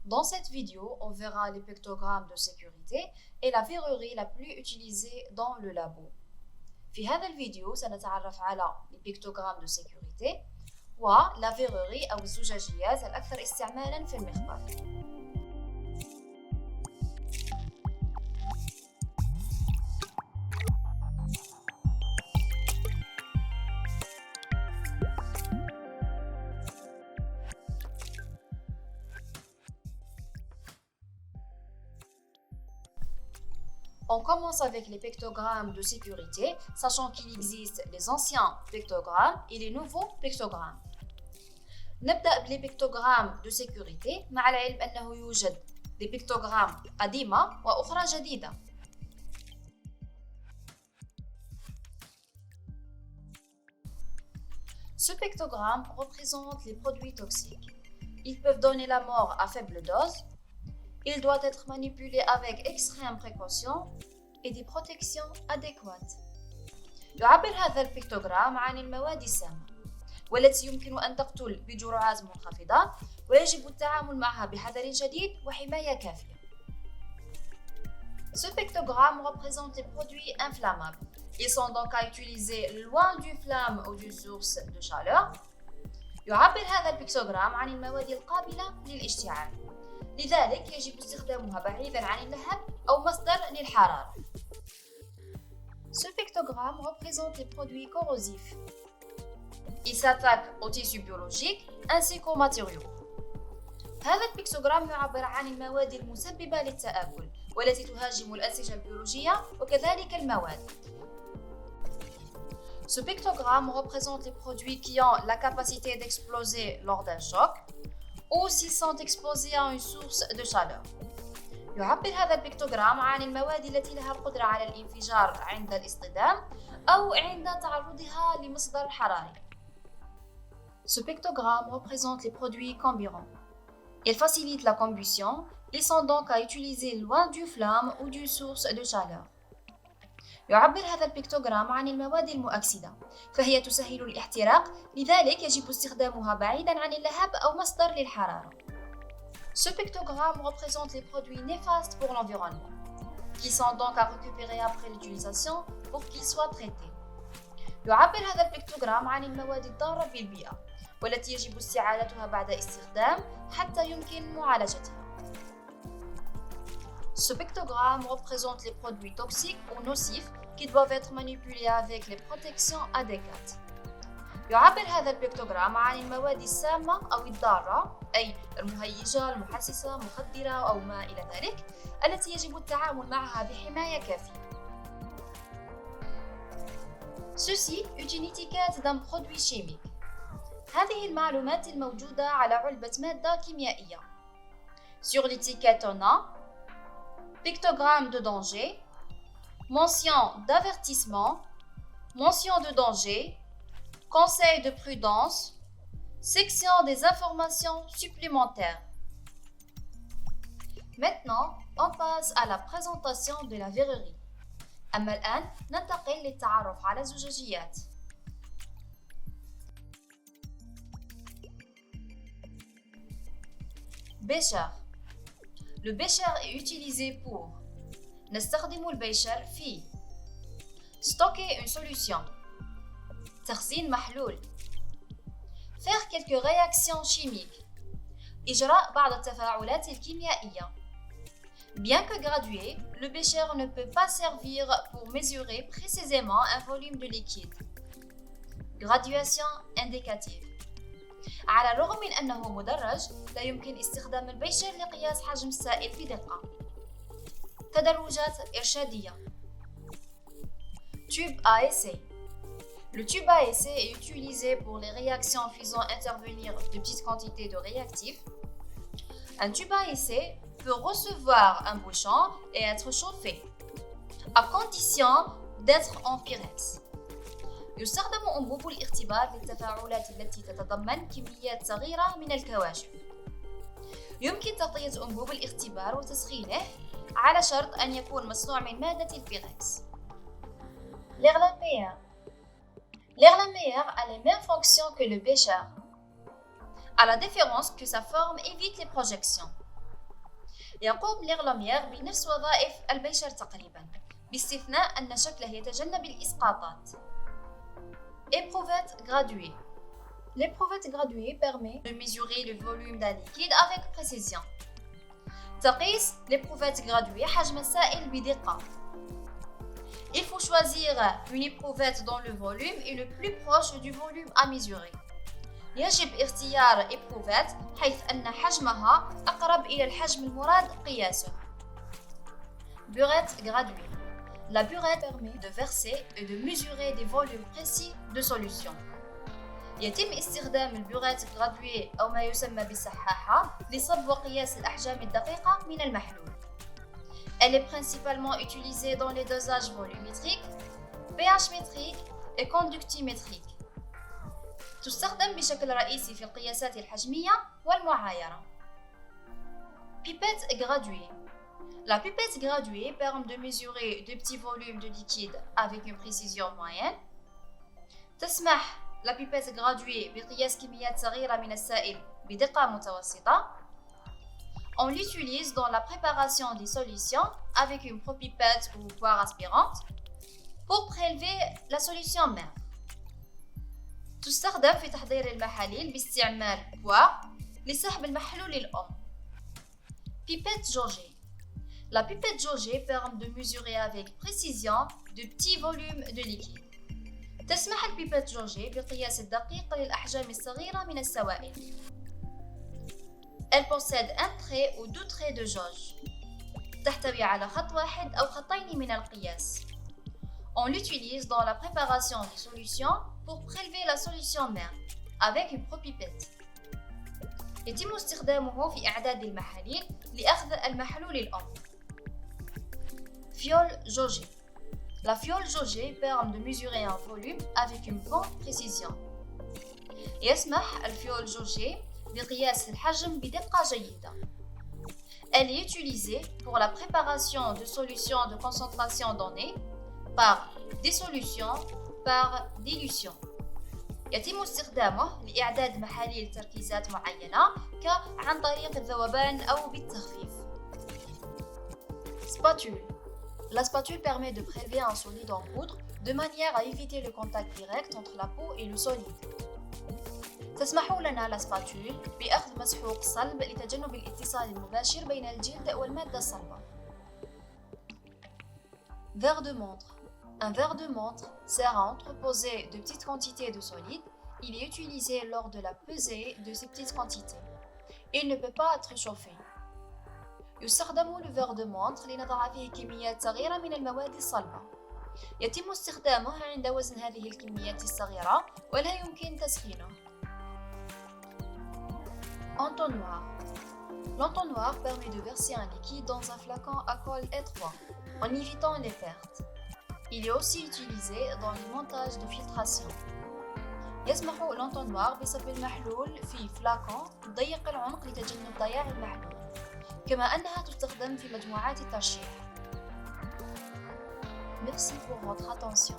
Dans cette vidéo, on verra les pictogrammes de sécurité et la verrerie la plus utilisée dans le labo. في هذا الفيديو سنتعرف على البيكتوغرام دو سيكوريتي ولا verrerie أو الزجاجيات الأكثر استعمالاً في المخبر. On commence avec les pictogrammes de sécurité, sachant qu'il existe les anciens pictogrammes et les nouveaux pictogrammes. نبدأ بالبيكتوغرام دو سيكوريتي مع العلم أنه يوجد des pictogrammes قديمة وأخرى جديدة. Ce pictogramme représente les produits toxiques. Ils peuvent donner la mort à faible dose. Il doit être manipulé avec extrême précaution et des protections adéquates. يعبر هذا البيكتوغرام عن المواد السامة والتي يمكن أن تقتل بجرعات منخفضة ويجب التعامل معها بحذر شديد وحماية كافية. Ce pictogramme représente les produits inflammables. Ils sont donc à utiliser loin du flamme ou d'une source de chaleur. يعبر هذا البيكتوغرام عن المواد القابلة للاشتعال. لذلك يجب استخدامها بعيداً عن اللهب أو مصدر للحرارة. Ce pictogramme représente les produits corrosifs. Il s'attaque aux tissus biologiques ainsi qu'aux matériaux. هذا البيكتوغرام يعبر عن المواد المسببة للتآكل والتي تهاجم الأنسجة البيولوجية وكذلك المواد. Ce pictogramme représente les produits qui ont la capacité d'exploser lors d'un choc ou s'ils sont exposés à une source de chaleur. يعبر هذا البيكتوغرام عن المواد التي لها القدرة على الانفجار عند الاصطدام أو عند تعرضها لمصدر حراري. Ce pictogramme représente les produits comburants. Ils facilitent la combustion, ils sont donc à utiliser loin d'une flamme ou d'une source de chaleur. يعبر هذا البيكتوغرام عن المواد المؤكسدة، فهي تسهل الاحتراق، لذلك يجب استخدامها بعيداً عن اللهب أو مصدر للحرارة. Ce pictogramme représente les produits néfastes pour l'environnement, qui sont donc à récupérer après l'utilisation pour qu'ils soient traités. يعبر هذا البيكتوغرام عن المواد الضارة بالبيئة، والتي يجب استعادتها بعد استخدام حتى يمكن معالجتها. Ce pictogramme représente les produits toxiques ou nocifs qui doivent être manipulés avec les protections adéquates. يعبر هذا البيكتوغرام عن المواد السامة أو الضارة أي المهيجة، المحسسة، مخدرة أو ما إلى ذلك التي يجب التعامل معها بحماية كافية. Ceci est une étiquette d'un produit chimique. هذه المعلومات الموجودة على علبة مادة كيميائية. Sur l'étiquette on a pictogramme de danger, mention d'avertissement, mention de danger, conseil de prudence, section des informations supplémentaires. Maintenant, on passe à la présentation de la verrerie. أما الآن ننتقل للتعرف على الزجاجيات. Bécher. Le bécher est utilisé pour نستخدم البيشر في stocker une solution, تخزين محلول, faire quelques réactions chimiques, إجراء بعض التفاعلات الكيميائية. Bien que gradué, le bécher ne peut pas servir pour mesurer précisément un volume de liquide. Graduation indicative. على الرغم من أنه مدرج، لا يمكن استخدام البيشر لقياس حجم السائل بدقة. تدرجات إرشادية. Tube à essai. Le tube à essai est utilisé pour les réactions faisant intervenir de petites quantités de réactifs. Un tube à essai peut recevoir un bouchon et être chauffé, à condition d'être en pyrex. يستخدم أنبوب الاختبار للتفاعلات التي تتضمن كميات صغيرة من الكواشف. يمكن تغطية أنبوب الاختبار وتسخينه على شرط أن يكون مصنوع من مادة البيركس. L'Erlenmeyer. L'Erlenmeyer a les mêmes fonctions que le bécher, à la différence que sa forme évite les projections. يقوم ليغلومير بنفس وظائف البشر تقريبا، باستثناء أن شكله يتجنب الإسقاطات. Éprouvette graduée. L'éprouvette graduée permet de mesurer le volume d'un liquide avec précision. تقيس l'éprouvette graduée حجم السائل بدقة. Il faut choisir une éprouvette dont le volume est le plus proche du volume à mesurer. يجب اختيار éprouvette حيث أن حجمها أقرب إلى الحجم المراد قياسه. Burette graduée. La burette permet de verser et de mesurer des volumes précis de solution. يتم استخدام البورات graduée أو ما يسمى بالسحاحة لصب وقياس الأحجام الدقيقة من المحلول. Elle est principalement utilisée dans les dosages volumétriques, pH métrique et conductimétrique. تستخدم بشكل رئيسي في القياسات الحجمية والمعايرة. Pipette graduée. La pipette graduée permet de mesurer de petits volumes de liquide avec une précision moyenne. تسمح la pipette graduée بقياس كميات صغيرة من السائل بدقة متوسطة. On l'utilise dans la préparation des solutions avec une propipette ou poire aspirante pour prélever la solution mère. تستخدم في تحضير المحاليل باستعمال poire لسحب المحلول الأم. Pipette jaugée. La pipette jaugée permet de mesurer avec précision de petits volumes de liquide. تسمح البيبات جوجي بقياس الدقيق للأحجام الصغيرة من السوائل. Elle possède un trait ou deux traits de jauge. تحتوي على خط واحد أو خطين من القياس. On l'utilise dans la préparation des solutions pour prélever la solution mère avec une propipette. يتم استخدامه في إعداد المحاليل لأخذ المحلول الأم. Fiole jaugée. La fiole jaugée permet de mesurer un volume avec une bonne précision. يسمح الفيول jaugée بقياس الحجم بدقة جيدة. Elle est utilisée pour la préparation de solutions de concentration donnée par dissolution par dilution. يتم استخدامه لإعداد محاليل تركيزات معينة عن طريق الذوبان أو بالتخفيف. Spatule. La spatule permet de prélever un solide en poudre de manière à éviter le contact direct entre la peau et le solide. تسمح لنا la spatule بأخذ مسحوق صلب لتجنب الاتصال المباشر بين الجلد والمادة الصلبة. Verre de montre. Un verre de montre sert à entreposer de petites quantités de solide. Il est utilisé lors de la pesée de ces petites quantités. Il ne peut pas être chauffé. يستخدم الفير دو مونتر لنضع فيه كميات صغيرة من المواد الصلبة. يتم استخدامه عند وزن هذه الكميات الصغيرة ولا يمكن تسخينه. Entonnoir. L'entonnoir permet de verser un liquide dans un flacon à col étroit en évitant les pertes. Il est aussi utilisé dans les montages de filtration. يسمح l'entonnoir بصب المحلول في فلاكون ضيق العنق لتجنب ضياع المحلول. كما أنها تستخدم في مجموعات الترشيح. Merci pour votre attention.